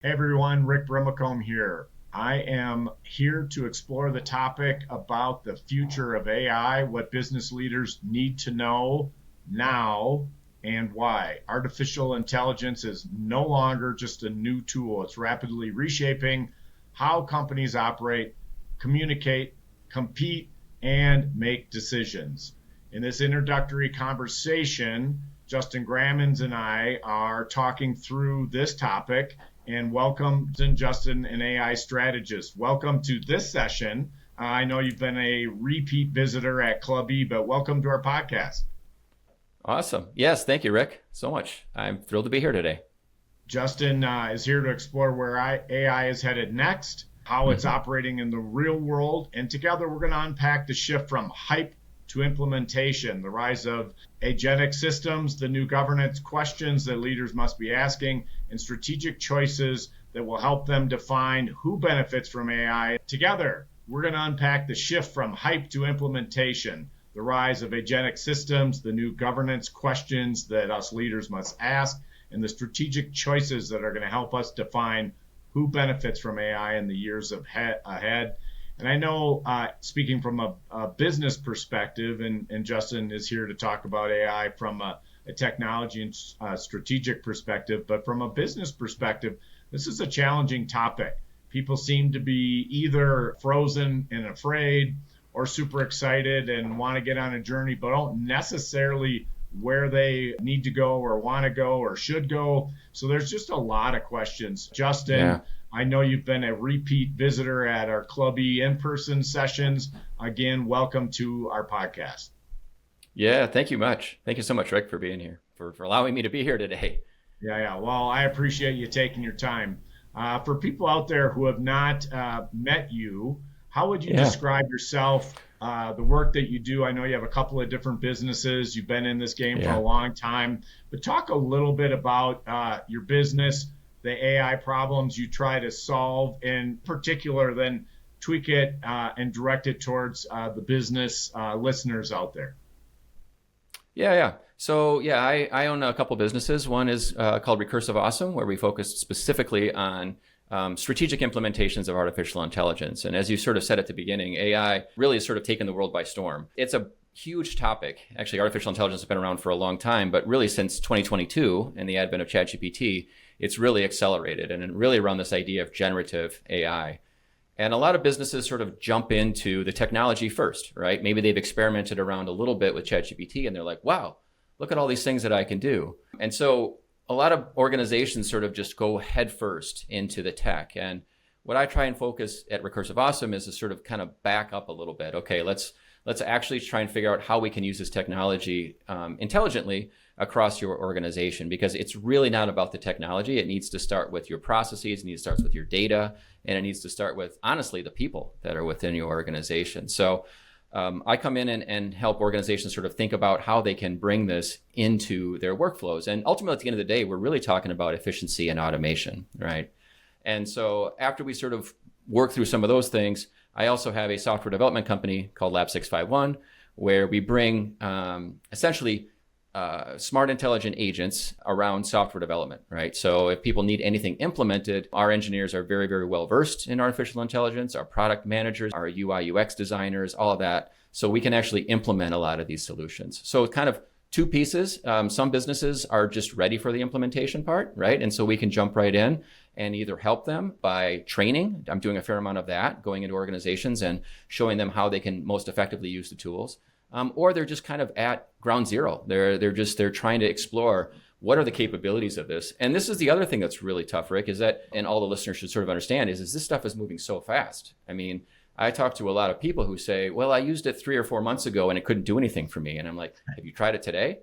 Hey everyone, Rick Brimacombe here. I am here to explore the topic about the future of AI, what business leaders need to know now, and why. Artificial intelligence is no longer just a new tool, it's rapidly reshaping how companies operate, communicate, compete, and make decisions. In this introductory conversation, Justin Gramans and I are talking through this topic. And welcome, Justin, an AI strategist. Welcome to this session. I know you've been a repeat visitor at Club E, but welcome to our podcast. Awesome. Yes, thank you, Rick, so much. I'm thrilled to be here today. Justin is here to explore where AI is headed next, how it's operating in the real world, and together we're going to unpack the shift from hype to implementation, the rise of agentic systems, the new governance questions that leaders must be asking, and strategic choices that will help them define who benefits from AI. Together, we're going to unpack the shift from hype to implementation, the rise of agentic systems, the new governance questions that us leaders must ask, and the strategic choices that are going to help us define who benefits from AI in the years ahead. And I know, speaking from a business perspective, and Justin is here to talk about AI from a technology and strategic perspective, but from a business perspective, this is a challenging topic. People seem to be either frozen and afraid or super excited and want to get on a journey, but don't necessarily where they need to go or want to go or should go. So there's just a lot of questions. Justin, yeah. I know you've been a repeat visitor at our Club E in-person sessions. Again, welcome to our podcast. Yeah, thank you much. Thank you so much, Rick, for being here, for allowing me to be here today. Yeah. Well, I appreciate you taking your time. For people out there who have not met you, how would you describe yourself, the work that you do? I know you have a couple of different businesses. You've been in this game for a long time. But talk a little bit about your business, the AI problems you try to solve in particular, then tweak it and direct it towards the business listeners out there. Yeah. So I own a couple businesses. One is called Recursive Awesome, where we focus specifically on strategic implementations of artificial intelligence. And as you sort of said at the beginning, AI really has sort of taken the world by storm. It's a huge topic. Actually, artificial intelligence has been around for a long time, but really since 2022 and the advent of ChatGPT, it's really accelerated, and really around this idea of generative AI. And a lot of businesses sort of jump into the technology first, right? Maybe they've experimented around a little bit with ChatGPT and they're like, wow, look at all these things that I can do. And so a lot of organizations sort of just go headfirst into the tech. And what I try and focus at Recursive Awesome is to sort of kind of back up a little bit. Okay, let's actually try and figure out how we can use this technology intelligently across your organization, because it's really not about the technology. It needs to start with your processes, it needs to start with your data, and it needs to start with, honestly, the people that are within your organization. So I come in and help organizations sort of think about how they can bring this into their workflows. And ultimately, at the end of the day, we're really talking about efficiency and automation, right? And so after we sort of work through some of those things, I also have a software development company called Lab 651, where we bring essentially smart, intelligent agents around software development, right? So if people need anything implemented, our engineers are very, very well versed in artificial intelligence, our product managers, our UI, UX designers, all of that. So we can actually implement a lot of these solutions. So kind of two pieces. Some businesses are just ready for the implementation part, right? And so we can jump right in and either help them by training. I'm doing a fair amount of that, going into organizations and showing them how they can most effectively use the tools. Or they're just kind of at ground zero. They're trying to explore what are the capabilities of this. And this is the other thing that's really tough, Rick, is that, and all the listeners should sort of understand, is this stuff is moving so fast. I mean, I talk to a lot of people who say, well, I used it 3 or 4 months ago and it couldn't do anything for me. And I'm like, have you tried it today?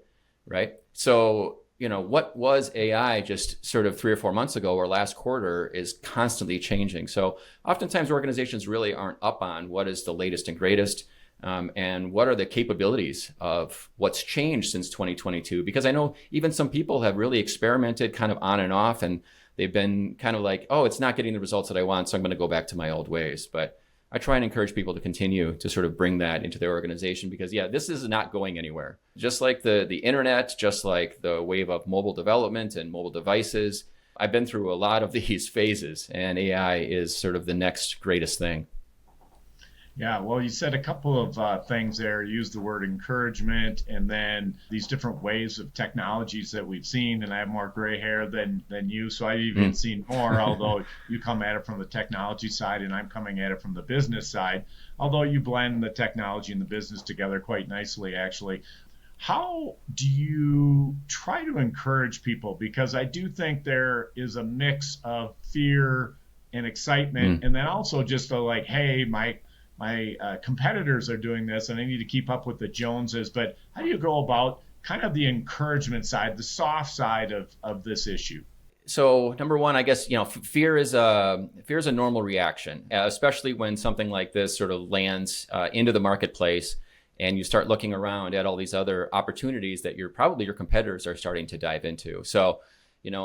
Right? So, what was AI just sort of 3 or 4 months ago or last quarter is constantly changing. So oftentimes organizations really aren't up on what is the latest and greatest. And what are the capabilities of what's changed since 2022? Because I know even some people have really experimented kind of on and off, and they've been kind of like, oh, it's not getting the results that I want, so I'm going to go back to my old ways. But I try and encourage people to continue to sort of bring that into their organization, because this is not going anywhere. Just like the internet, just like the wave of mobile development and mobile devices, I've been through a lot of these phases, and AI is sort of the next greatest thing. Yeah, well, you said a couple of things there. You used the word encouragement, and then these different waves of technologies that we've seen. And I have more gray hair than you, so I've even seen more. Although you come at it from the technology side, and I'm coming at it from the business side. Although you blend the technology and the business together quite nicely, actually. How do you try to encourage people? Because I do think there is a mix of fear and excitement, and then also just like, hey, my competitors are doing this and I need to keep up with the Joneses. But how do you go about kind of the encouragement side, the soft side of this issue? So number one, I guess, fear is a normal reaction, especially when something like this sort of lands into the marketplace and you start looking around at all these other opportunities that your competitors are starting to dive into. So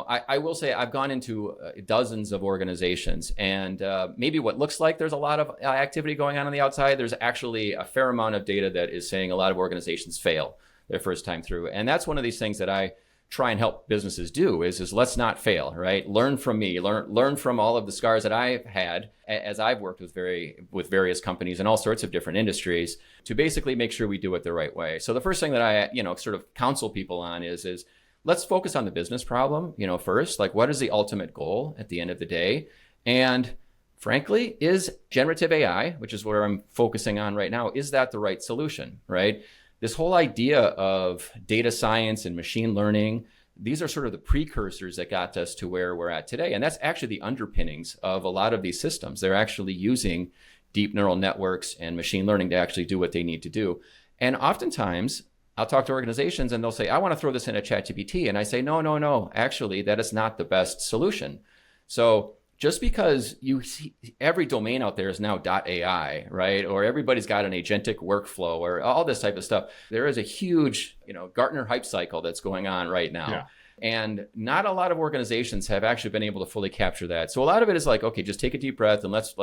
I will say I've gone into dozens of organizations, and maybe what looks like there's a lot of activity going on the outside, there's actually a fair amount of data that is saying a lot of organizations fail their first time through. And that's one of these things that I try and help businesses do is let's not fail, right? Learn from me, learn from all of the scars that I've had as I've worked with various companies in all sorts of different industries to basically make sure we do it the right way. So the first thing that I, sort of counsel people on is let's focus on the business problem, first. Like, what is the ultimate goal at the end of the day? And frankly, is generative AI, which is where I'm focusing on right now, is that the right solution, right? This whole idea of data science and machine learning, these are sort of the precursors that got us to where we're at today. And that's actually the underpinnings of a lot of these systems. They're actually using deep neural networks and machine learning to actually do what they need to do. And oftentimes, I'll talk to organizations and they'll say, I want to throw this in a ChatGPT. And I say, no. Actually, that is not the best solution. So just because you see every domain out there is now .ai, right? Or everybody's got an agentic workflow or all this type of stuff. There is a huge, Gartner hype cycle that's going on right now. Yeah. And not a lot of organizations have actually been able to fully capture that. So a lot of it is like, okay, just take a deep breath and let's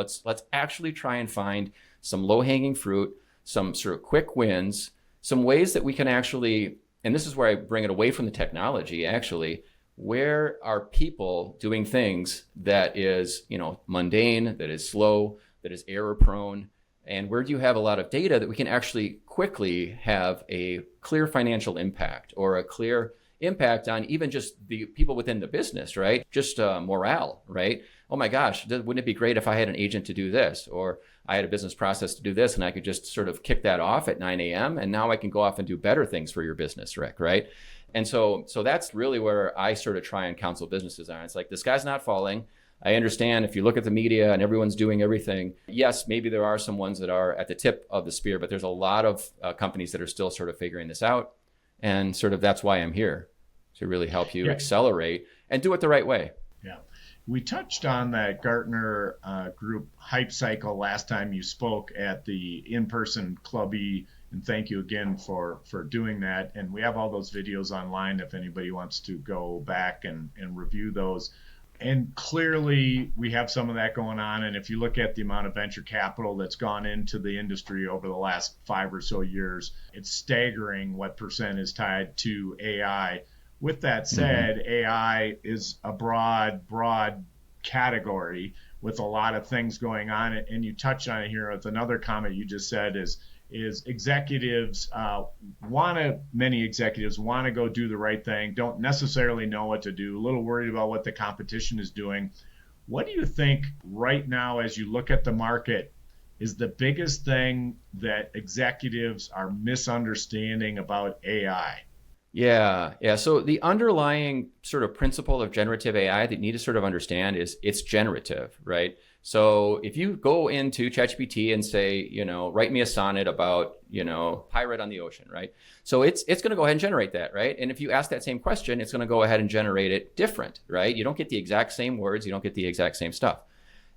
actually try and find some low-hanging fruit, some sort of quick wins, some ways that we can actually, and this is where I bring it away from the technology, actually, where are people doing things that is, mundane, that is slow, that is error prone, and where do you have a lot of data that we can actually quickly have a clear financial impact or a clear impact on even just the people within the business, right? Just morale, right? Oh my gosh, wouldn't it be great if I had an agent to do this? Or I had a business process to do this and I could just sort of kick that off at 9 a.m. and now I can go off and do better things for your business, Rick, right? And so that's really where I sort of try and counsel businesses on. It's like, the sky's not falling. I understand if you look at the media and everyone's doing everything, yes, maybe there are some ones that are at the tip of the spear, but there's a lot of companies that are still sort of figuring this out. And sort of that's why I'm here, to really help you accelerate and do it the right way. Yeah. We touched on that Gartner group hype cycle last time you spoke at the in-person Clubby, and thank you again for doing that. And we have all those videos online if anybody wants to go back and review those. And clearly we have some of that going on. And if you look at the amount of venture capital that's gone into the industry over the last 5 or so years, it's staggering what percent is tied to AI. With that said, AI is a broad category with a lot of things going on. And you touched on it here with another comment you just said is executives many executives want to go do the right thing, don't necessarily know what to do, a little worried about what the competition is doing. What do you think right now, as you look at the market, is the biggest thing that executives are misunderstanding about AI? Yeah. So the underlying sort of principle of generative AI that you need to sort of understand is it's generative, right? So if you go into ChatGPT and say, write me a sonnet about, pirate on the ocean, right? So it's going to go ahead and generate that, right? And if you ask that same question, it's going to go ahead and generate it different, right? You don't get the exact same words, you don't get the exact same stuff.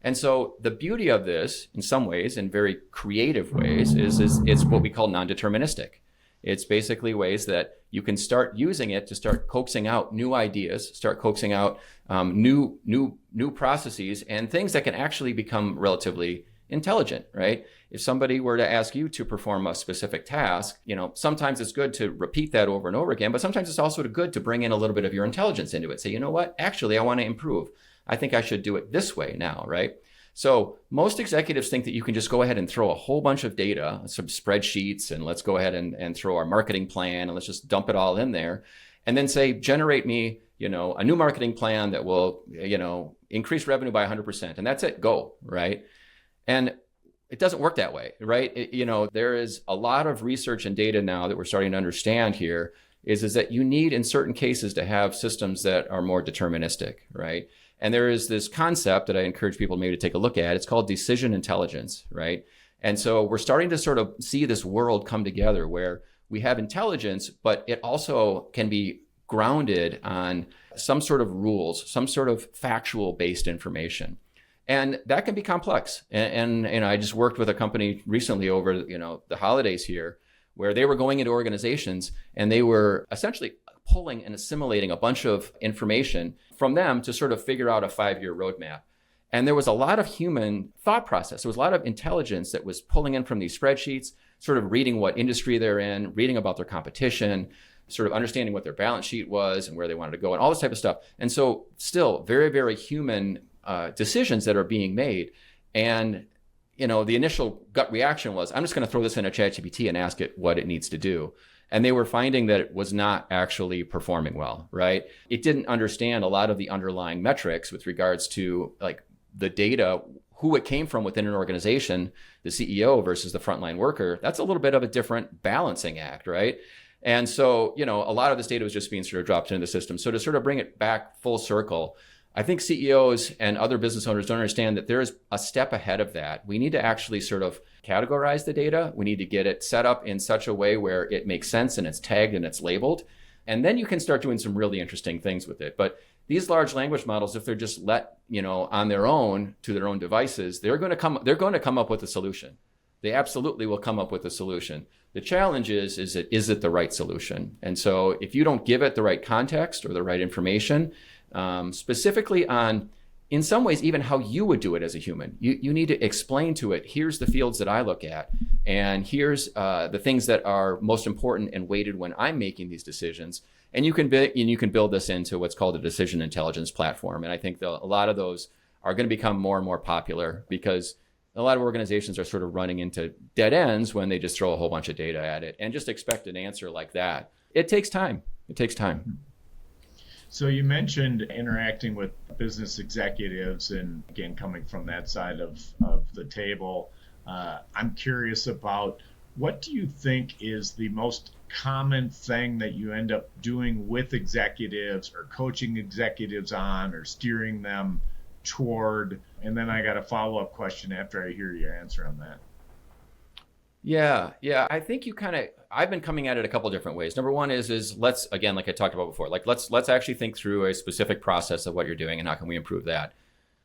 And so the beauty of this, in some ways, in very creative ways, is it's what we call non-deterministic. It's basically ways that you can start using it to start coaxing out new ideas, start coaxing out new processes and things that can actually become relatively intelligent, right? If somebody were to ask you to perform a specific task, sometimes it's good to repeat that over and over again, but sometimes it's also good to bring in a little bit of your intelligence into it. Say, you know what, actually, I want to improve. I think I should do it this way now, right? So most executives think that you can just go ahead and throw a whole bunch of data, some spreadsheets, and let's go ahead and throw our marketing plan and let's just dump it all in there. And then say, generate me, a new marketing plan that will, increase revenue by 100%. And that's it, go, right? And it doesn't work that way, right? There is a lot of research and data now that we're starting to understand here is that you need in certain cases to have systems that are more deterministic, right? And there is this concept that I encourage people maybe to take a look at. It's called decision intelligence, right? And so we're starting to sort of see this world come together where we have intelligence, but it also can be grounded on some sort of rules, some sort of factual based information. And that can be complex. And I just worked with a company recently over, the holidays here, where they were going into organizations and they were essentially pulling and assimilating a bunch of information from them to sort of figure out a 5-year roadmap. And there was a lot of human thought process. There was a lot of intelligence that was pulling in from these spreadsheets, sort of reading what industry they're in, reading about their competition, sort of understanding what their balance sheet was and where they wanted to go and all this type of stuff. And so still very, very human decisions that are being made. And, the initial gut reaction was, I'm just going to throw this in a ChatGPT and ask it what it needs to do. And they were finding that it was not actually performing well, right? It didn't understand a lot of the underlying metrics with regards to like the data, who it came from within an organization, the CEO versus the frontline worker. That's a little bit of a different balancing act, right? And so, a lot of this data was just being sort of dropped into the system. So to sort of bring it back full circle, I think CEOs and other business owners don't understand that there is a step ahead of that. We need to actually sort of categorize the data. We need to get it set up in such a way where it makes sense and it's tagged and it's labeled. And then you can start doing some really interesting things with it. But these large language models, if they're just let, on their own to their own devices, they're going to come up with a solution. They absolutely will come up with a solution. The challenge is it the right solution? And so if you don't give it the right context or the right information, specifically on, in some ways, even how you would do it as a human, you need to explain to it, here's the fields that I look at, and here's the things that are most important and weighted when I'm making these decisions. And you can build this into what's called a decision intelligence platform. And I think a lot of those are going to become more and more popular because a lot of organizations are sort of running into dead ends when they just throw a whole bunch of data at it and just expect an answer like that. It takes time. So you mentioned interacting with business executives and again, coming from that side of the table. I'm curious about what do you think is the most common thing that you end up doing with executives or coaching executives on or steering them toward? And then I got a follow-up question after I hear your answer on that. Yeah. I think I've been coming at it a couple different ways. Number one is let's, again, like I talked about before, like let's actually think through a specific process of what you're doing and how can we improve that.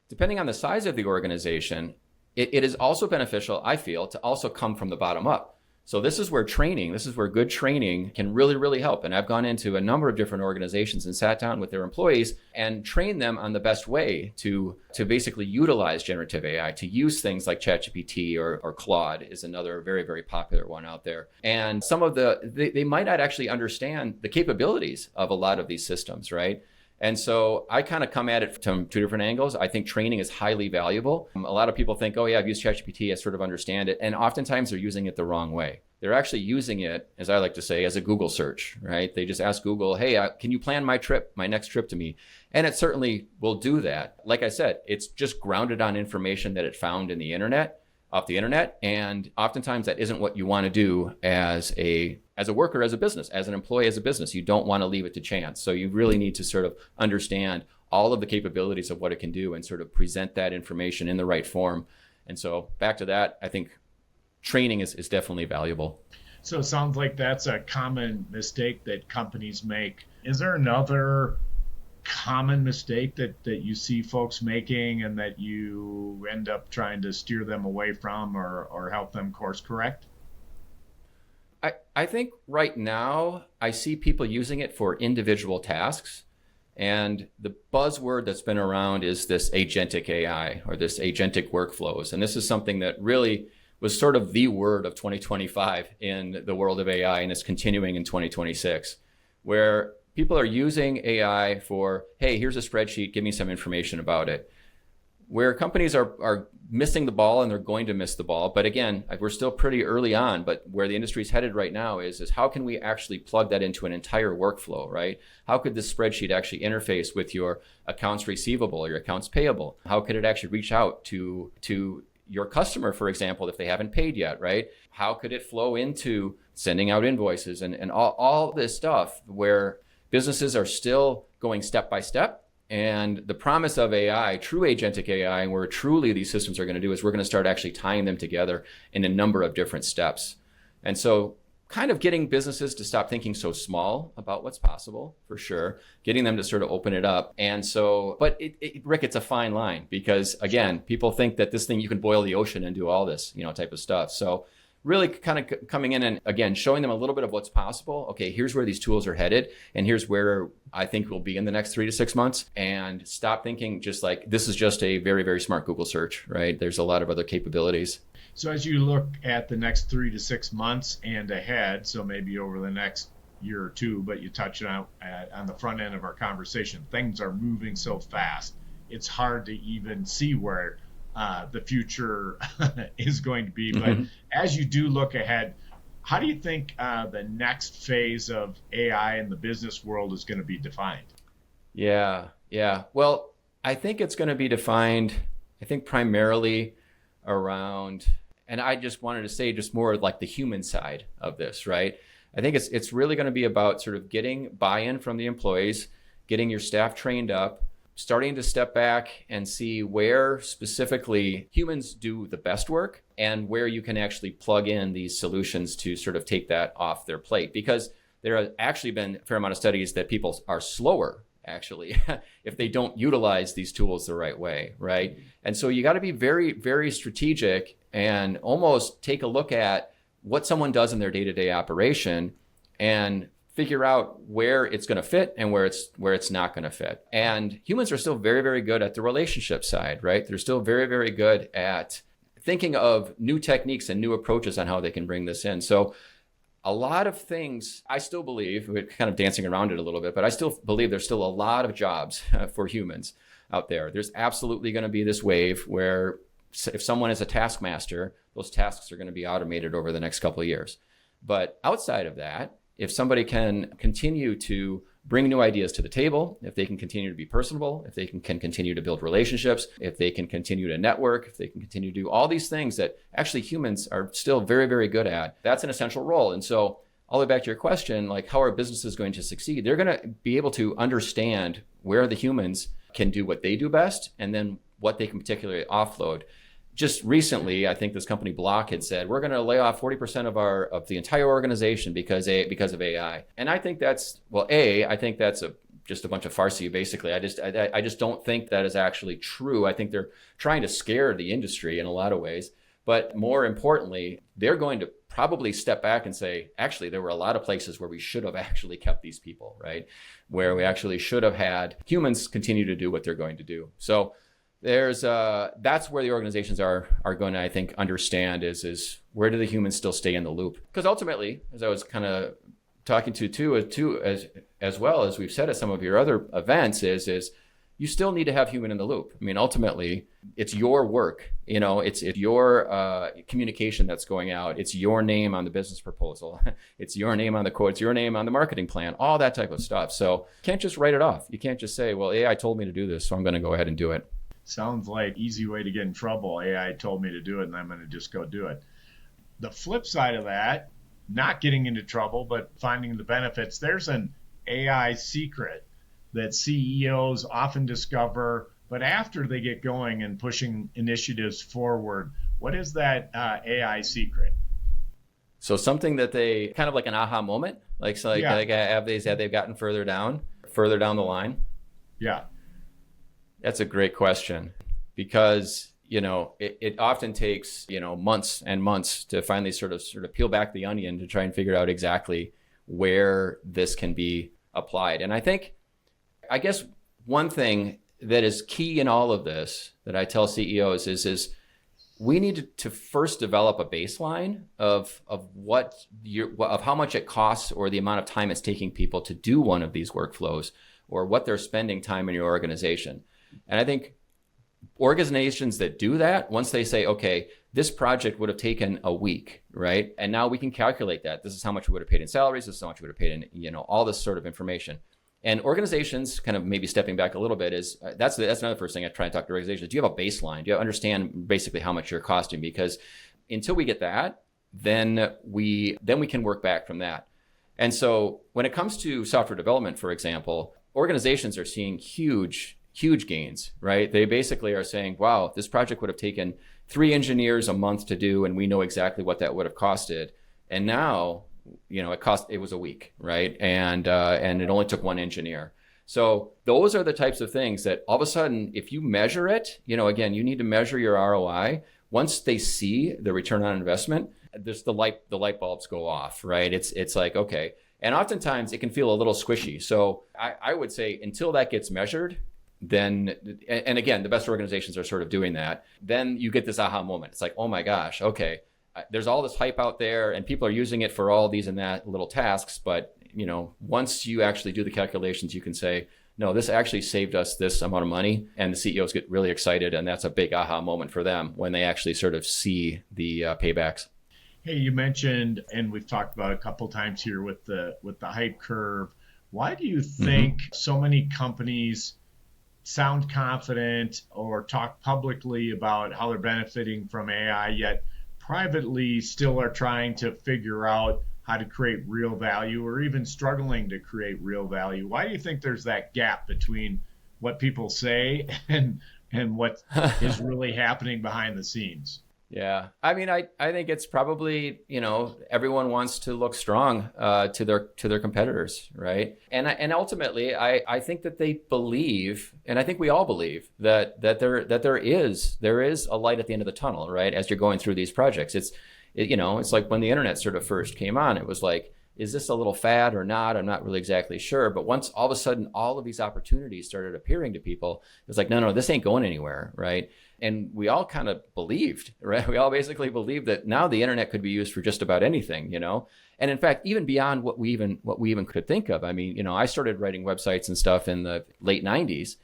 Depending on the size of the organization, it is also beneficial, I feel, to also come from the bottom up. So this is where good training can really, really help. And I've gone into a number of different organizations and sat down with their employees and trained them on the best way to basically utilize generative AI, to use things like ChatGPT or Claude is another very, very popular one out there. And some of they might not actually understand the capabilities of a lot of these systems, right? And so I kind of come at it from two different angles. I think training is highly valuable. A lot of people think, oh yeah, I've used ChatGPT, I sort of understand it. And oftentimes they're using it the wrong way. They're actually using it, as I like to say, as a Google search, right? They just ask Google, hey, can you plan my next trip to me? And it certainly will do that. Like I said, it's just grounded on information that it found in the internet, off the internet. And oftentimes that isn't what you want to do as a worker, as a business, as an employee, as a business. You don't want to leave it to chance. So you really need to sort of understand all of the capabilities of what it can do and sort of present that information in the right form. And so back to that, I think training is definitely valuable. So it sounds like that's a common mistake that companies make. Is there another common mistake that you see folks making and that you end up trying to steer them away from or help them course correct? I think right now I see people using it for individual tasks. And the buzzword that's been around is this agentic AI or this agentic workflows. And this is something that really was sort of the word of 2025 in the world of AI, and it's continuing in 2026, where people are using AI for, hey, here's a spreadsheet, give me some information about it. Where companies are missing the ball, and they're going to miss the ball. But again, we're still pretty early on, but where the industry is headed right now is how can we actually plug that into an entire workflow, right? How could this spreadsheet actually interface with your accounts receivable or your accounts payable? How could it actually reach out to your customer, for example, if they haven't paid yet, right? How could it flow into sending out invoices and all this stuff where businesses are still going step by step? And the promise of AI, true agentic AI, and where truly these systems are going to do is we're going to start actually tying them together in a number of different steps. And so kind of getting businesses to stop thinking so small about what's possible, for sure, getting them to sort of open it up. And so, but Rick, it's a fine line because again, people think that this thing, you can boil the ocean and do all this, type of stuff. So really kind of coming in and again, showing them a little bit of what's possible. Okay, here's where these tools are headed. And here's where I think we'll be in the next 3 to 6 months, and stop thinking just like this is just a very, very smart Google search, right? There's a lot of other capabilities. So as you look at the next 3 to 6 months and ahead, so maybe over the next year or two, but you touched on the front end of our conversation, things are moving so fast. It's hard to even see where the future is going to be. But as you do look ahead, how do you think the next phase of AI in the business world is going to be defined? Yeah. Well, I think it's going to be defined, primarily around, and I just wanted to say just more like the human side of this, right? I think it's really going to be about sort of getting buy-in from the employees, getting your staff trained up, starting to step back and see where specifically humans do the best work and where you can actually plug in these solutions to sort of take that off their plate. Because there have actually been a fair amount of studies that people are slower, actually, if they don't utilize these tools the right way, right? And so you got to be very, very strategic and almost take a look at what someone does in their day-to-day operation and figure out where it's going to fit and where it's not going to fit. And humans are still very, very good at the relationship side, right? They're still very, very good at thinking of new techniques and new approaches on how they can bring this in. So a lot of things, I still believe, we're kind of dancing around it a little bit, but I still believe there's still a lot of jobs for humans out there. There's absolutely going to be this wave where if someone is a taskmaster, those tasks are going to be automated over the next couple of years. But outside of that, if somebody can continue to bring new ideas to the table, if they can continue to be personable, if they can continue to build relationships, if they can continue to network, if they can continue to do all these things that actually humans are still very, very good at, that's an essential role. And so all the way back to your question, like how are businesses going to succeed? They're going to be able to understand where the humans can do what they do best and then what they can particularly offload. Just recently, I think this company Block had said, we're going to lay off 40% of the entire organization because of AI. And I think that's, I think that's just a bunch of farce, basically. I just don't think that is actually true. I think they're trying to scare the industry in a lot of ways. But more importantly, they're going to probably step back and say, actually, there were a lot of places where we should have actually kept these people, right? Where we actually should have had humans continue to do what they're going to do. So that's where the organizations are going to, I think, understand is where do the humans still stay in the loop? Because ultimately, as I was kind of talking to as well as we've said at some of your other events, is you still need to have human in the loop. I mean, ultimately, it's your work. It's your communication that's going out. It's your name on the business proposal. It's your name on the quote. It's your name on the marketing plan. All that type of stuff. So you can't just write it off. You can't just say, well, AI told me to do this, so I'm going to go ahead and do it. Sounds like easy way to get in trouble. AI told me to do it, and I'm going to just go do it. The flip side of that, not getting into trouble, but finding the benefits. There's an AI secret that CEOs often discover, but after they get going and pushing initiatives forward, what is that AI secret? So something that they kind of like an aha moment, like have they've gotten further down the line. Yeah. That's a great question because, it often takes, months and months to finally sort of peel back the onion to try and figure out exactly where this can be applied. And I think I guess one thing that is key in all of this that I tell CEOs is we need to first develop a baseline of how much it costs or the amount of time it's taking people to do one of these workflows or what they're spending time in your organization. And I think organizations that do that, once they say, okay, this project would have taken a week, right? And now we can calculate that. This is how much we would have paid in salaries. This is how much we would have paid in, all this sort of information. And organizations, kind of maybe stepping back a little bit, is that's another first thing I try and talk to organizations. Do you have a baseline? Do you understand basically how much you're costing? Because until we get that, then we can work back from that. And so when it comes to software development, for example, organizations are seeing huge gains, right? They basically are saying, wow, this project would have taken 3 engineers a month to do, and we know exactly what that would have costed. And now, it was a week, right? And it only took 1 engineer. So those are the types of things that all of a sudden, if you measure it, again, you need to measure your ROI. Once they see the return on investment, there's the light bulbs go off, right? It's like, okay. And oftentimes it can feel a little squishy. So I would say until that gets measured, then, and again, the best organizations are sort of doing that, then you get this aha moment. It's like, oh my gosh, okay, there's all this hype out there and people are using it for all these and that little tasks. But, once you actually do the calculations, you can say, no, this actually saved us this amount of money. And the CEOs get really excited. And that's a big aha moment for them when they actually sort of see the paybacks. Hey, you mentioned, and we've talked about a couple times here with the hype curve. Why do you think so many companies sound confident or talk publicly about how they're benefiting from AI, yet privately still are trying to figure out how to create real value or even struggling to create real value? Why do you think there's that gap between what people say and what is really happening behind the scenes? Yeah. I mean, I think it's probably, everyone wants to look strong to their competitors, right? And ultimately, I think that they believe, and I think we all believe that there is a light at the end of the tunnel, right? As you're going through these projects, it's like when the internet sort of first came on, it was like, is this a little fad or not? I'm not really exactly sure. But once all of a sudden, all of these opportunities started appearing to people, it was like, no, this ain't going anywhere, right? And we all kind of believed, right? We all basically believed that now the internet could be used for just about anything, And in fact, even beyond what we even could think of. I mean, I started writing websites and stuff in the late 90s.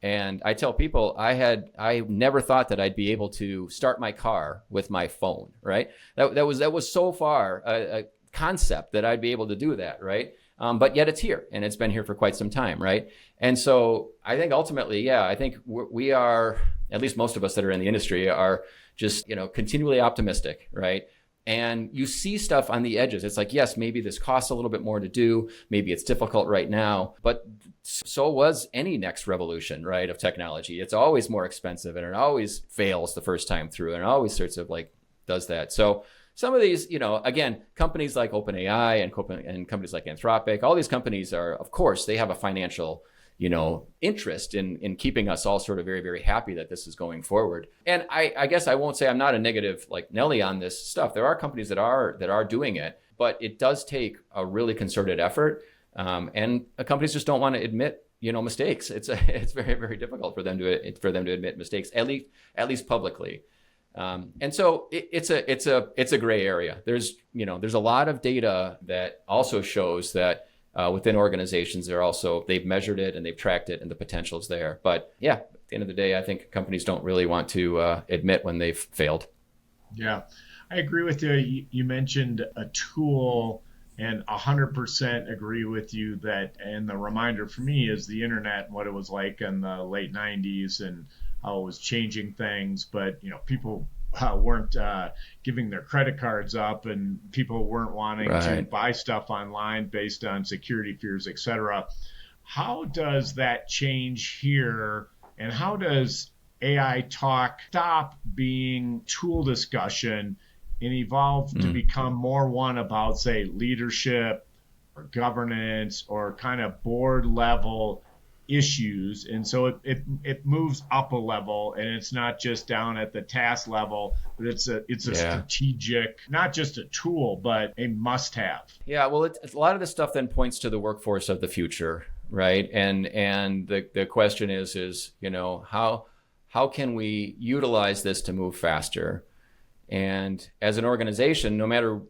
And I tell people I never thought that I'd be able to start my car with my phone, right? That was so far a concept that I'd be able to do that, right? But yet it's here, and it's been here for quite some time, right? And so I think ultimately, I think we are, at least most of us that are in the industry, are just, continually optimistic, right? And you see stuff on the edges. It's like, yes, maybe this costs a little bit more to do. Maybe it's difficult right now, but so was any next revolution, right, of technology. It's always more expensive, and it always fails the first time through, and it always sorts of like does that. So some of these, again, companies like OpenAI and companies like Anthropic, all these companies are, of course, they have a financial, interest in keeping us all sort of very, very happy that this is going forward. And I guess I won't say I'm not a negative like Nelly on this stuff. There are companies that are doing it, but it does take a really concerted effort. And companies just don't want to admit, mistakes. It's very, very difficult for them to admit mistakes, at least publicly. And so it's a gray area. There's a lot of data that also shows that within organizations, they've measured it and they've tracked it, and the potential's there. But yeah, at the end of the day, I think companies don't really want to admit when they've failed. Yeah, I agree with you. You mentioned a tool, and 100% agree with you that, and the reminder for me is the internet and what it was like in the late 90s and how it was changing things. But, people weren't giving their credit cards up, and people weren't wanting to buy stuff online based on security fears, etc. How does that change here, and how does AI talk stop being tool discussion and evolve to become more one about, say, leadership or governance or kind of board level issues? And so it moves up a level, and it's not just down at the task level, but it's a strategic, not just a tool, but a must have. Yeah, well, a lot of this stuff then points to the workforce of the future. right? And the question is, you know, how can we utilize this to move faster? And as an organization, no matter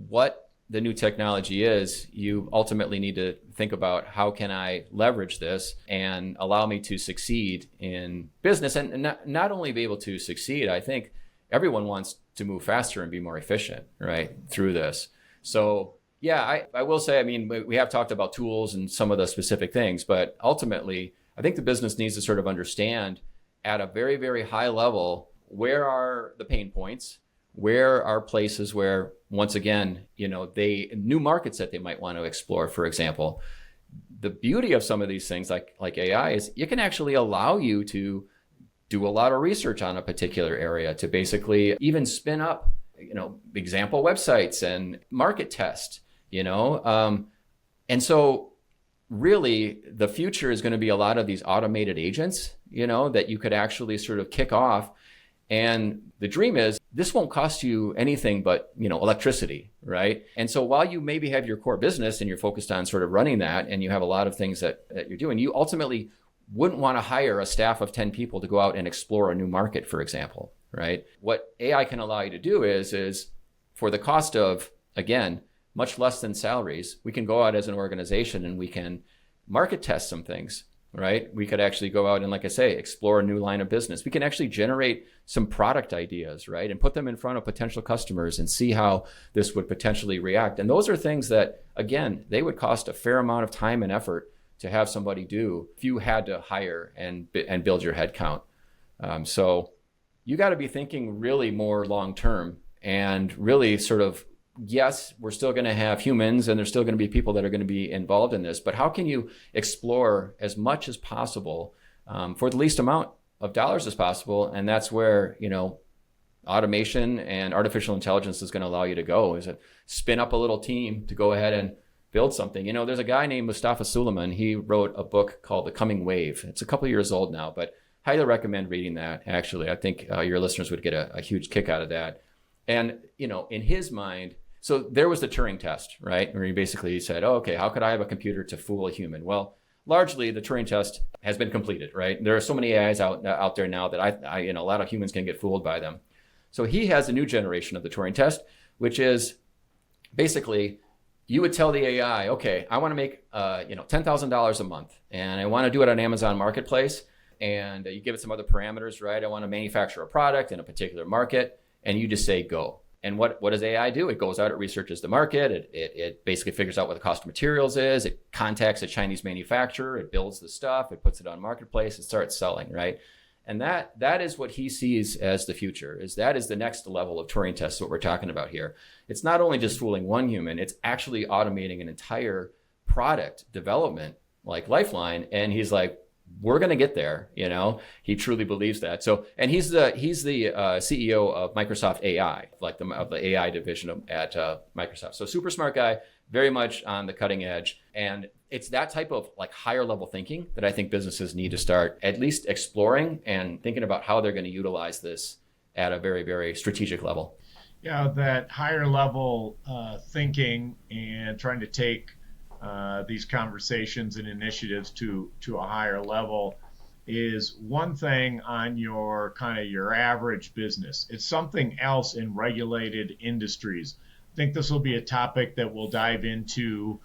what the new technology is, you ultimately need to think about how can I leverage this and allow me to succeed in business, and not only be able to succeed. I think everyone wants to move faster and be more efficient, right, through this. So yeah, I will say, I mean, we have talked about tools and some of the specific things, but ultimately, I think the business needs to sort of understand at a very, very high level, where are the pain points? Where are places where, once again, you know, new markets that they might want to explore, for example. The beauty of some of these things like AI is it can actually allow you to do a lot of research on a particular area, to basically even spin up, you know, example websites and market test, you know. And so really the future is going to be a lot of these automated agents, you know, that you could actually sort of kick off. And the dream is this won't cost you anything but, you know, electricity, right? And so while you maybe have your core business and you're focused on sort of running that, and you have a lot of things that you're doing, you ultimately wouldn't want to hire a staff of 10 people to go out and explore a new market, for example, right? What AI can allow you to do is for the cost of, again, much less than salaries, we can go out as an organization and we can market test some things, right? We could actually go out and, like I say, explore a new line of business. We can actually generate some product ideas, right? And put them in front of potential customers and see how this would potentially react. And those are things that, again, they would cost a fair amount of time and effort to have somebody do if you had to hire and build your headcount. So you got to be thinking really more long-term and really sort of, yes, we're still going to have humans and there's still going to be people that are going to be involved in this, but how can you explore as much as possible for the least amount of dollars as possible? And that's where, you know, automation and artificial intelligence is going to allow you to go, is it spin up a little team to go ahead and build something. You know, there's a guy named Mustafa Suleiman. He wrote a book called The Coming Wave. It's a couple of years old now, but highly recommend reading that, actually. I think your listeners would get a huge kick out of that. And, you know, in his mind, so there was the Turing test, right? Where he basically said, oh, okay, how could I have a computer to fool a human? Well, largely the Turing test has been completed, right? There are so many AIs out there now that I, you know, a lot of humans can get fooled by them. So he has a new generation of the Turing test, which is basically you would tell the AI, okay, I want to make, you know, $10,000 a month, and I want to do it on Amazon Marketplace. And you give it some other parameters, right? I want to manufacture a product in a particular market, and you just say go. And what does AI do? It goes out, it researches the market, it basically figures out what the cost of materials is, it contacts a Chinese manufacturer, it builds the stuff, it puts it on Marketplace, it starts selling, right? And that is what he sees as the future, that is the next level of Turing test, what we're talking about here. It's not only just fooling one human, it's actually automating an entire product development like Lifeline. And he's like, we're going to get there, you know. He truly believes that. So, and he's the CEO of Microsoft AI, like of the AI division at Microsoft. So super smart guy, very much on the cutting edge. And it's that type of like higher level thinking that I think businesses need to start at least exploring and thinking about how they're going to utilize this at a very, very strategic level. Yeah, that higher level thinking and trying to take these conversations and initiatives to a higher level is one thing on your kind of your average business. It's something else in regulated industries. I think this will be a topic that we'll dive into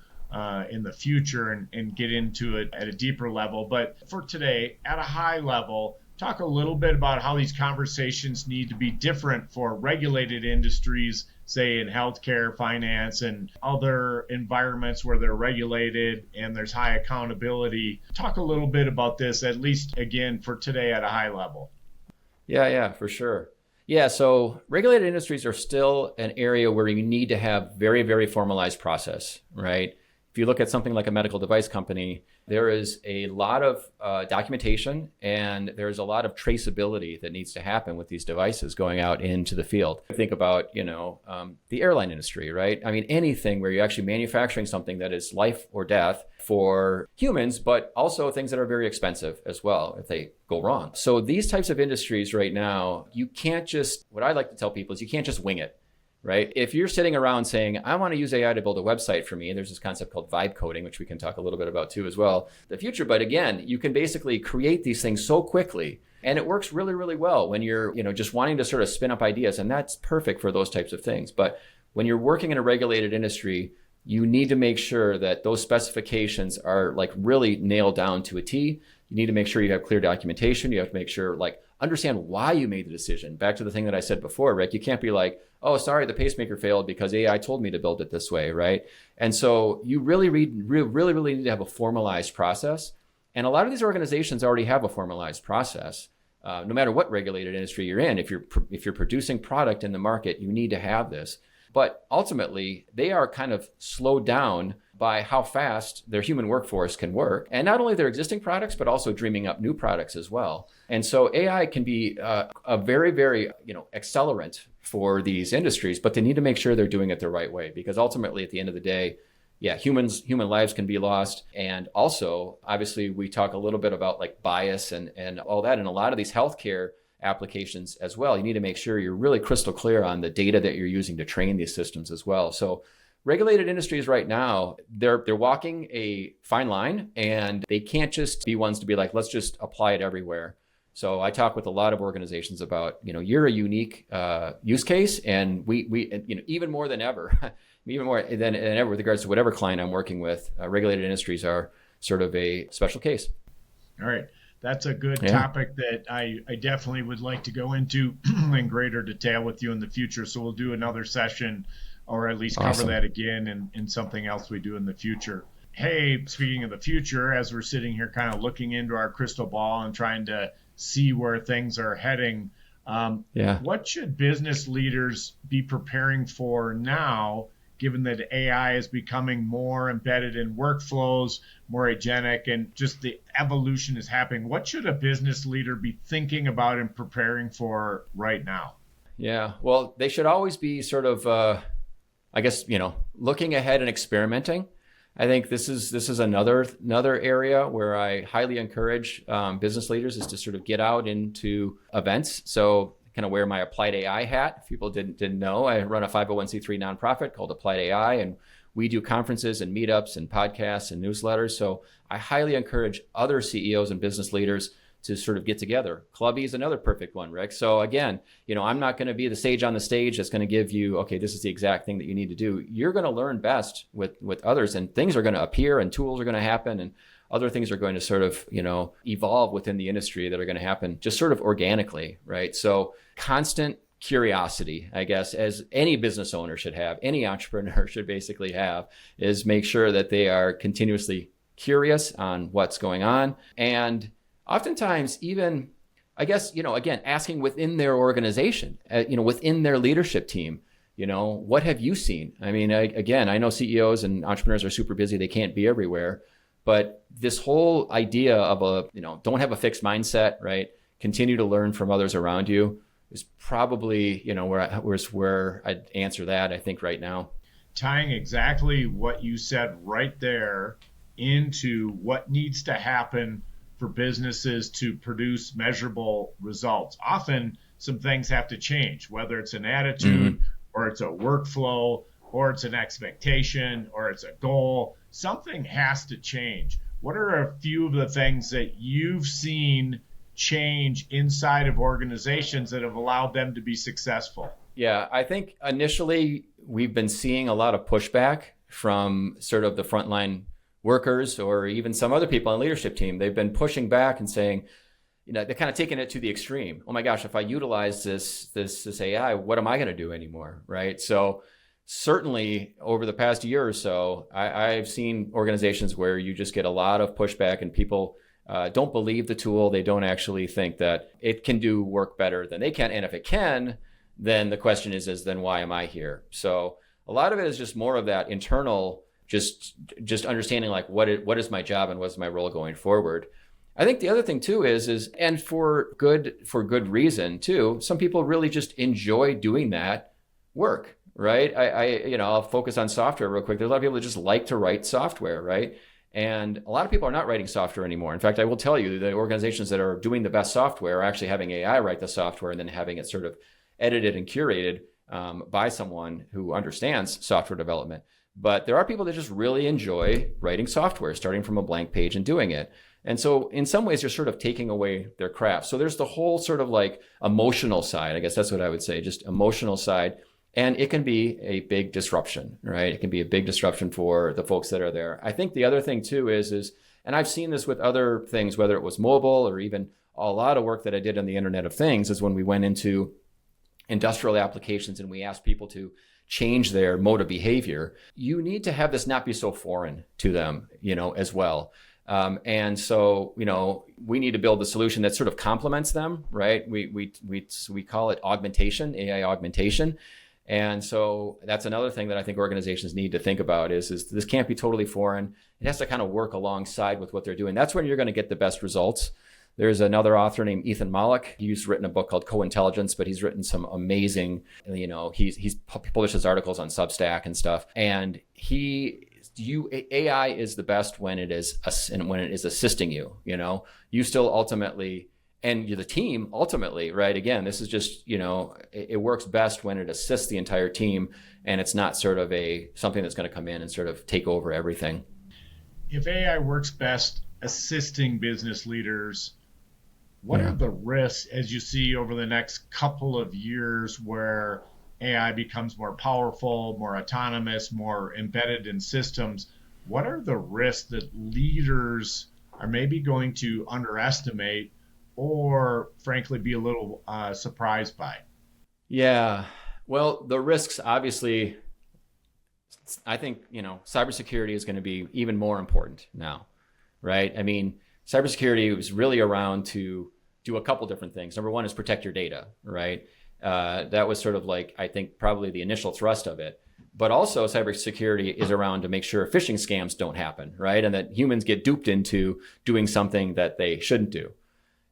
in the future and get into it at a deeper level. But for today, at a high level, talk a little bit about how these conversations need to be different for regulated industries, say in healthcare, finance, and other environments where they're regulated and there's high accountability. Talk a little bit about this, at least again for today at a high level. Yeah, for sure. Yeah, so regulated industries are still an area where you need to have very, very formalized process, right? If you look at something like a medical device company, there is a lot of documentation and there's a lot of traceability that needs to happen with these devices going out into the field. Think about, you know, the airline industry, right? I mean, anything where you're actually manufacturing something that is life or death for humans, but also things that are very expensive as well if they go wrong. So these types of industries right now, you can't just, what I like to tell people is you can't just wing it. right? If you're sitting around saying, I want to use AI to build a website for me, there's this concept called vibe coding, which we can talk a little bit about too as well, the future. But again, you can basically create these things so quickly, and it works really, really well when you're, just wanting to sort of spin up ideas, and that's perfect for those types of things. But when you're working in a regulated industry, you need to make sure that those specifications are like really nailed down to a T. You need to make sure you have clear documentation. You have to make sure, like, understand why you made the decision. Back to the thing that I said before, Rick, you can't be like, oh, sorry, the pacemaker failed because AI told me to build it this way, right? And so you really need to have a formalized process. And a lot of these organizations already have a formalized process. No matter what regulated industry you're in, if you're producing product in the market, you need to have this. But ultimately, they are kind of slowed down by how fast their human workforce can work. And not only their existing products, but also dreaming up new products as well. And so AI can be a very, very, accelerant for these industries, but they need to make sure they're doing it the right way. Because ultimately, at the end of the day, human lives can be lost. And also, obviously, we talk a little bit about like bias and all that. And a lot of these healthcare applications as well, you need to make sure you're really crystal clear on the data that you're using to train these systems as well. So regulated industries right now, they're walking a fine line, and they can't just be ones to be like, let's just apply it everywhere. So I talk with a lot of organizations about, you're a unique use case, and we even more than ever, even more than ever with regards to whatever client I'm working with, regulated industries are sort of a special case. All right. That's a good topic that I definitely would like to go into in greater detail with you in the future. So we'll do another session, or at least cover that again in something else we do in the future. Hey, speaking of the future, as we're sitting here kind of looking into our crystal ball and trying to see where things are heading, what should business leaders be preparing for now, given that AI is becoming more embedded in workflows, more agentic, and just the evolution is happening? What should a business leader be thinking about and preparing for right now? Yeah, well, they should always be sort of, looking ahead and experimenting. I think this is another area where I highly encourage business leaders is to sort of get out into events. So kind of wear my applied AI hat. If people didn't know, I run a 501c3 nonprofit called Applied AI, and we do conferences and meetups and podcasts and newsletters. So I highly encourage other CEOs and business leaders to sort of get together. Clubby is another perfect one, Rick. So again, I'm not going to be the sage on the stage that's going to give you, okay, this is the exact thing that you need to do. You're going to learn best with others, and things are going to appear and tools are going to happen, and other things are going to sort of, evolve within the industry that are going to happen just sort of organically, right? So constant curiosity, I guess, as any business owner should have, any entrepreneur should basically have, is make sure that they are continuously curious on what's going on. And oftentimes even, I guess, again, asking within their organization, within their leadership team, what have you seen? I mean, I know CEOs and entrepreneurs are super busy. They can't be everywhere. But this whole idea of don't have a fixed mindset, right? Continue to learn from others around you is probably, where I'd answer that, I think, right now. Tying exactly what you said right there into what needs to happen for businesses to produce measurable results. Often some things have to change, whether it's an attitude or it's a workflow or it's an expectation or it's a goal. Something has to change. What are a few of the things that you've seen change inside of organizations that have allowed them to be successful? Yeah, I think initially we've been seeing a lot of pushback from sort of the frontline workers or even some other people on the leadership team. They've been pushing back and saying, they're kind of taking it to the extreme. Oh my gosh, if I utilize this AI, what am I going to do anymore, right? So certainly over the past year or so, I've seen organizations where you just get a lot of pushback and people don't believe the tool. They don't actually think that it can do work better than they can. And if it can, then the question is then why am I here? So a lot of it is just more of that internal, just understanding like what is my job and what's my role going forward. I think the other thing too is and for good reason too, some people really just enjoy doing that work, right? I'll focus on software real quick. There's a lot of people that just like to write software, right? And a lot of people are not writing software anymore. In fact, I will tell you the organizations that are doing the best software are actually having AI write the software and then having it sort of edited and curated. by someone who understands software development. But there are people that just really enjoy writing software, starting from a blank page and doing it. And so in some ways, you're sort of taking away their craft. So there's the whole sort of like emotional side. I guess that's what I would say, just emotional side. And it can be a big disruption, right? It can be a big disruption for the folks that are there. I think the other thing too is, and I've seen this with other things, whether it was mobile or even a lot of work that I did on the Internet of Things, is when we went into industrial applications and we asked people to change their mode of behavior. You need to have this not be so foreign to them, as well. And so, we need to build a solution that sort of complements them, right? We call it augmentation, AI augmentation. And so that's another thing that I think organizations need to think about is this can't be totally foreign. It has to kind of work alongside with what they're doing. That's when you're going to get the best results. There's another author named Ethan Mollick. He's written a book called Co-Intelligence, but he's written some amazing, he's published his articles on Substack and stuff. And AI is the best when it is assisting you. You still ultimately, and you're the team ultimately, right? Again, this is just, it works best when it assists the entire team, and it's not sort of something that's going to come in and sort of take over everything. If AI works best assisting business leaders, what are the risks as you see over the next couple of years where AI becomes more powerful, more autonomous, more embedded in systems? What are the risks that leaders are maybe going to underestimate or frankly be a little surprised by? Yeah, well, the risks, obviously, I think, cybersecurity is going to be even more important now, right? I mean, cybersecurity was really around to do a couple different things. Number one is protect your data, right? That was sort of like, I think, probably the initial thrust of it. But also cybersecurity is around to make sure phishing scams don't happen, right? And that humans get duped into doing something that they shouldn't do.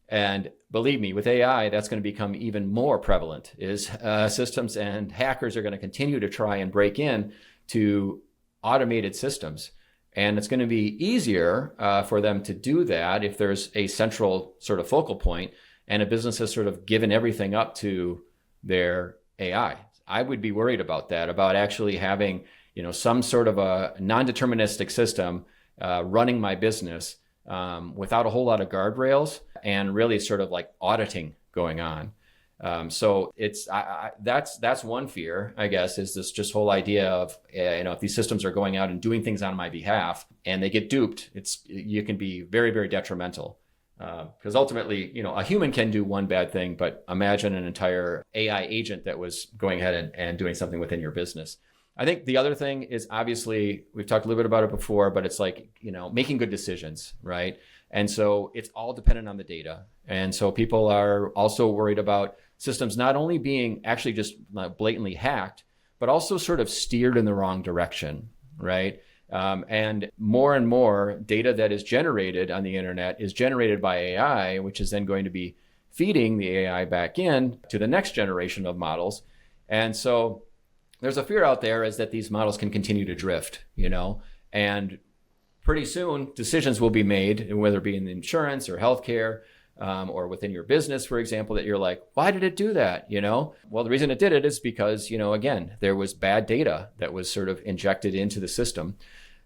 And believe me, with AI, that's going to become even more prevalent, is systems and hackers are going to continue to try and break in to automated systems. And it's going to be easier for them to do that if there's a central sort of focal point and a business has sort of given everything up to their AI. I would be worried about that, about actually having, some sort of a non-deterministic system running my business without a whole lot of guardrails and really sort of like auditing going on. So it's that's one fear, I guess, is this just whole idea of if these systems are going out and doing things on my behalf and they get duped, you can be very, very detrimental. Because ultimately, a human can do one bad thing, but imagine an entire AI agent that was going ahead and doing something within your business. I think the other thing is, obviously, we've talked a little bit about it before, but it's like, making good decisions, right? And so it's all dependent on the data. And so people are also worried about systems not only being actually just blatantly hacked, but also sort of steered in the wrong direction, right? And more data that is generated on the internet is generated by AI, which is then going to be feeding the AI back in to the next generation of models. And so there's a fear out there is that these models can continue to drift, and pretty soon decisions will be made, whether it be in the insurance or healthcare, or within your business, for example, that you're like, why did it do that? Well, the reason it did it is because, again, there was bad data that was sort of injected into the system.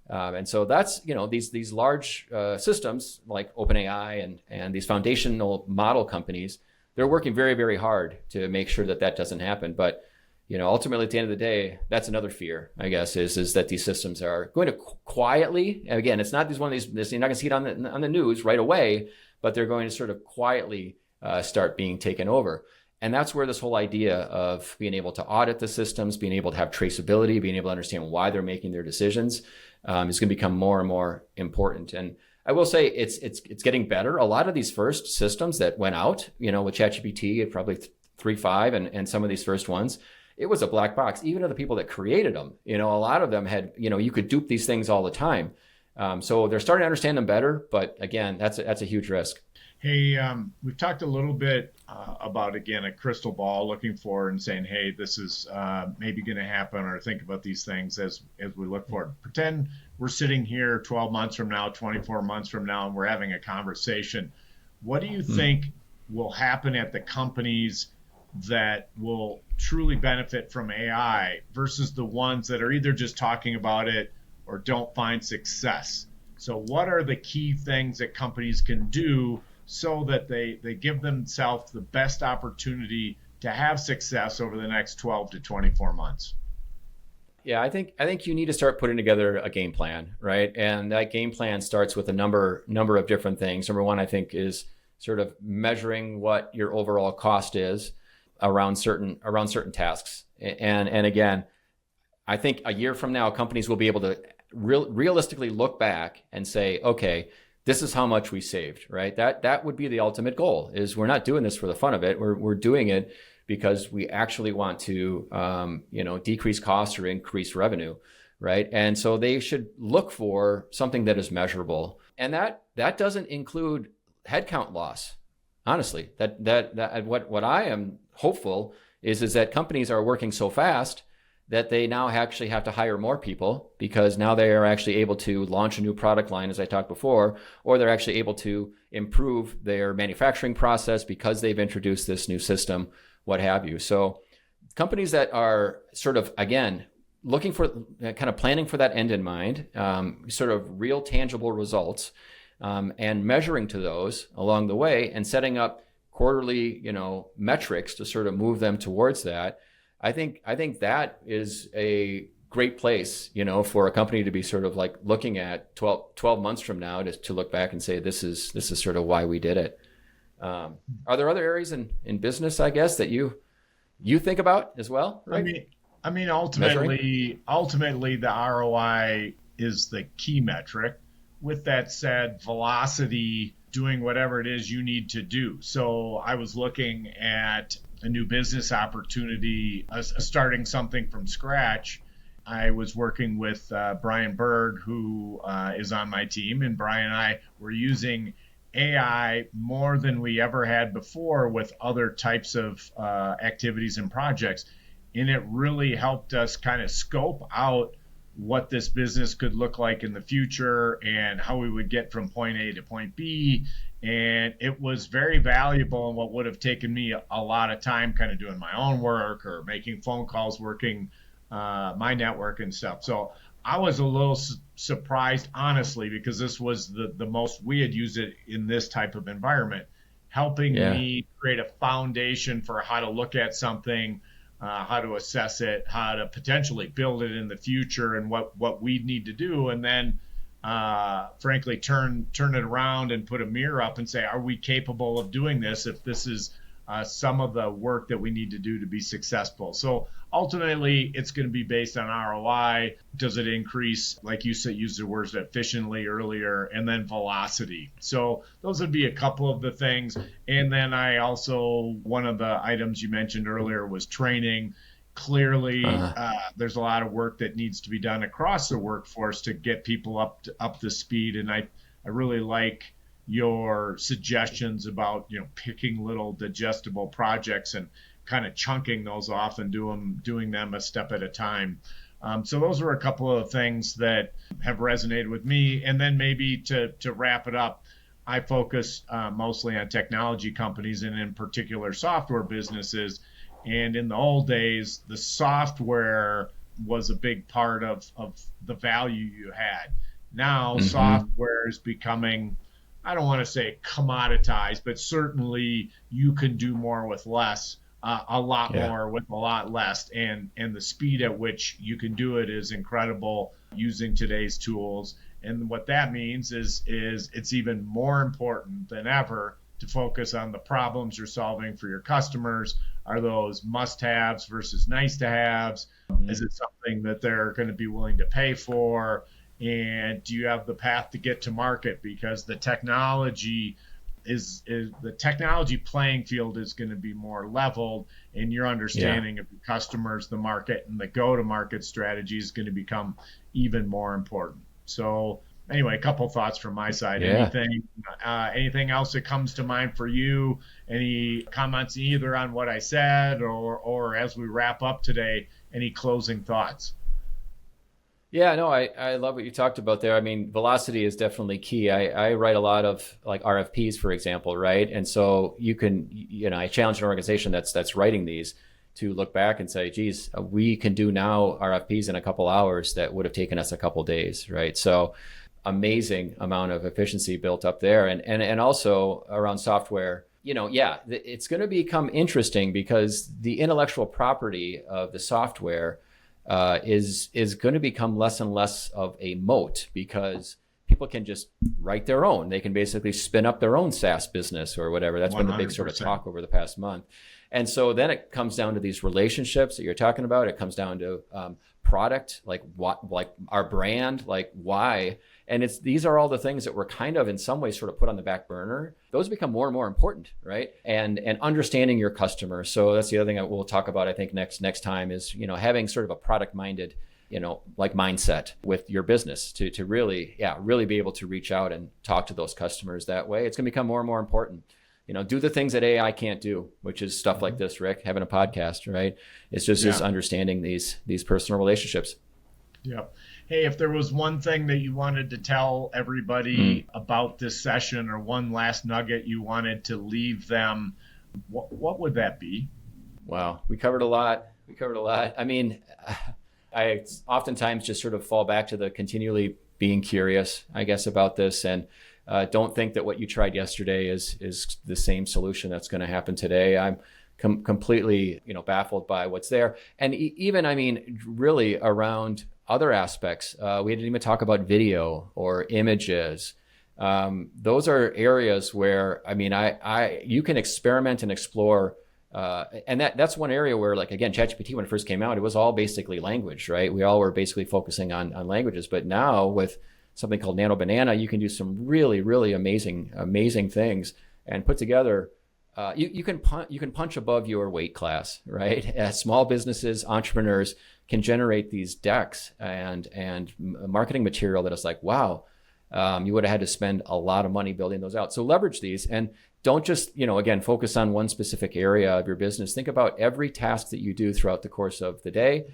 And so that's, these large systems like OpenAI and these foundational model companies, they're working very, very hard to make sure that doesn't happen. But, ultimately, at the end of the day, that's another fear, I guess, is that these systems are going to quietly, again, it's not one of these, you're not going to see it on the news right away, but they're going to sort of quietly start being taken over. And that's where this whole idea of being able to audit the systems, being able to have traceability, being able to understand why they're making their decisions is going to become more and more important. And I will say it's getting better. A lot of these first systems that went out, with ChatGPT, probably 3.5 and some of these first ones, it was a black box. Even to the people that created them, a lot of them had, you could dupe these things all the time. So they're starting to understand them better, but again, that's a huge risk. Hey, we've talked a little bit about, again, a crystal ball, looking forward and saying, hey, this is maybe going to happen, or think about these things as we look forward. Pretend we're sitting here 12 months from now, 24 months from now, and we're having a conversation. What do you think will happen at the companies that will truly benefit from AI versus the ones that are either just talking about it or don't find success. So, what are the key things that companies can do so that they give themselves the best opportunity to have success over the next 12 to 24 months? Yeah, I think you need to start putting together a game plan, right? And that game plan starts with a number of different things. Number one, I think, is sort of measuring what your overall cost is around certain tasks. And again, I think a year from now, companies will be able to realistically look back and say, okay, this is how much we saved, right? That would be the ultimate goal. Is we're not doing this for the fun of it. We're doing it because we actually want to, decrease costs or increase revenue, right? And so they should look for something that is measurable, and that doesn't include headcount loss. Honestly, that what I am hopeful is that companies are working so fast that they now actually have to hire more people, because now they are actually able to launch a new product line, as I talked before, or they're actually able to improve their manufacturing process because they've introduced this new system, what have you. So companies that are sort of, again, looking for, kind of planning for that end in mind, sort of real tangible results, and measuring to those along the way, and setting up quarterly, metrics to sort of move them towards that. I think that is a great place, for a company to be sort of like looking at 12 months from now to look back and say, this is sort of why we did it. Are there other areas in business, I guess, that you think about as well? Right? I mean, Measuring? ultimately, the ROI is the key metric. With that said, velocity, doing whatever it is you need to do. So I was looking at a new business opportunity, starting something from scratch. I was working with Brian Berg, who is on my team, and Brian and I were using AI more than we ever had before with other types of activities and projects. And it really helped us kind of scope out what this business could look like in the future and how we would get from point A to point B. And it was very valuable in what would have taken me a lot of time kind of doing my own work or making phone calls, working my network and stuff. So I was a little surprised, honestly, because this was the most we had used it in this type of environment, helping Yeah. me create a foundation for how to look at something, how to assess it, how to potentially build it in the future, and what we need to do, and then frankly turn it around and put a mirror up and say, are we capable of doing this if this is some of the work that we need to do to be successful? So ultimately, it's going to be based on ROI. Does it increase, like you said, use the words efficiently earlier, and then velocity. So those would be a couple of the things. And then I also, one of the items you mentioned earlier was training. Clearly, Uh, there's a lot of work that needs to be done across the workforce to get people up to speed. And I really like your suggestions about picking little digestible projects and kind of chunking those off and doing them a step at a time. So those were a couple of things that have resonated with me. And then maybe to wrap it up, I focus mostly on technology companies and in particular software businesses. And in the old days, the software was a big part of the value you had. Now, mm-hmm. software is becoming, I don't want to say commoditized, but certainly you can do more with less, a lot Yeah. more with a lot less. And the speed at which you can do it is incredible using today's tools. And what that means is it's even more important than ever to focus on the problems you're solving for your customers. Are those must-haves versus nice-to-haves? Mm-hmm. Is it something that they're going to be willing to pay for? And do you have the path to get to market? Because the technology is the technology playing field is going to be more leveled, and your Yeah. understanding of your customers, the market, and the go-to-market strategy is going to become even more important. So anyway, a couple thoughts from my side. Yeah. Anything else that comes to mind for you? Any comments either on what I said or as we wrap up today? Any closing thoughts? Yeah, no, I love what you talked about there. I mean, velocity is definitely key. I write a lot of like RFPs, for example, right? And so I challenge an organization that's writing these to look back and say, geez, we can do now RFPs in a couple hours that would have taken us a couple days, right? So amazing amount of efficiency built up there. And also around software, it's going to become interesting because the intellectual property of the software is going to become less and less of a moat because people can just write their own. They can basically spin up their own SaaS business or whatever. That's 100%. Been the big sort of talk over the past month. And so then it comes down to these relationships that you're talking about. It comes down to product, like what, like our brand, like why. And these are all the things that were kind of in some ways sort of put on the back burner. Those become more and more important, right? And understanding your customer. So that's the other thing that we'll talk about, I think, next time is, having sort of a product minded, like mindset with your business to really be able to reach out and talk to those customers that way. It's going to become more and more important. Do the things that AI can't do, which is stuff like this, Rick, having a podcast, right? It's just understanding these personal relationships. Yeah. Hey, if there was one thing that you wanted to tell everybody about this session or one last nugget you wanted to leave them, what would that be? Wow. We covered a lot. I mean, I oftentimes just sort of fall back to the continually being curious, I guess, about this. And don't think that what you tried yesterday is the same solution that's going to happen today. I'm completely, baffled by what's there. And even, I mean, really around other aspects, we didn't even talk about video or images. Those are areas where, I mean, you can experiment and explore. And that's one area where, like, again, ChatGPT, when it first came out, it was all basically language, right? We all were basically focusing on languages. But now with something called Nano Banana, you can do some really, really amazing things and put together. You can punch above your weight class, right? Small businesses, entrepreneurs can generate these decks and marketing material that is like, wow, you would have had to spend a lot of money building those out. So leverage these and don't just, again, focus on one specific area of your business. Think about every task that you do throughout the course of the day,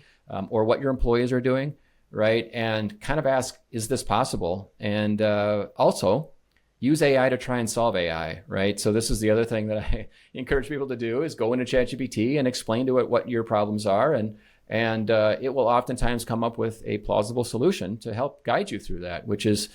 or what your employees are doing, right? And kind of ask, is this possible? And also use AI to try and solve AI, right? So this is the other thing that I encourage people to do is go into ChatGPT and explain to it what your problems are. And it will oftentimes come up with a plausible solution to help guide you through that, which is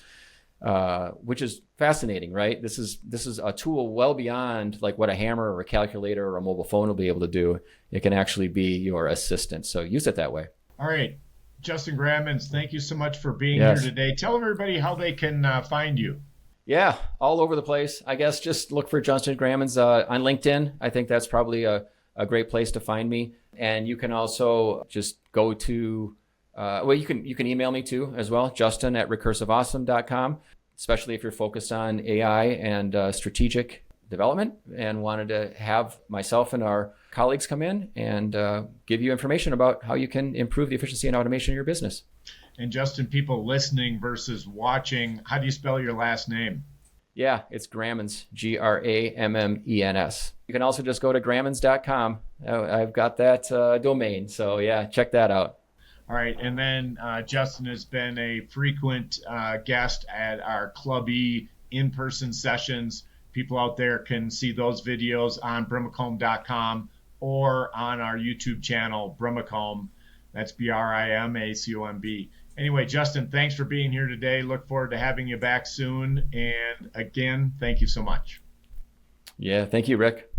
fascinating, right? This is a tool well beyond like what a hammer or a calculator or a mobile phone will be able to do. It can actually be your assistant. So use it that way. All right. Justin Gramans, thank you so much for being here today. Tell everybody how they can find you. Yeah, all over the place. I guess just look for Justin Gramans on LinkedIn. I think that's probably a great place to find me. And you can also just go to, you can email me too as well, justin@recursiveawesome.com, especially if you're focused on AI and strategic development and wanted to have myself and our colleagues come in and give you information about how you can improve the efficiency and automation of your business. And Justin, people listening versus watching, how do you spell your last name? Yeah, it's Gramans, Grammens. You can also just go to grammans.com. I've got that domain. So yeah, check that out. All right. And then Justin has been a frequent guest at our Club E in-person sessions. People out there can see those videos on brimacombe.com or on our YouTube channel, Brimacombe. That's Brimacomb. Anyway, Justin, thanks for being here today. Look forward to having you back soon. And again, thank you so much. Yeah, thank you, Rick.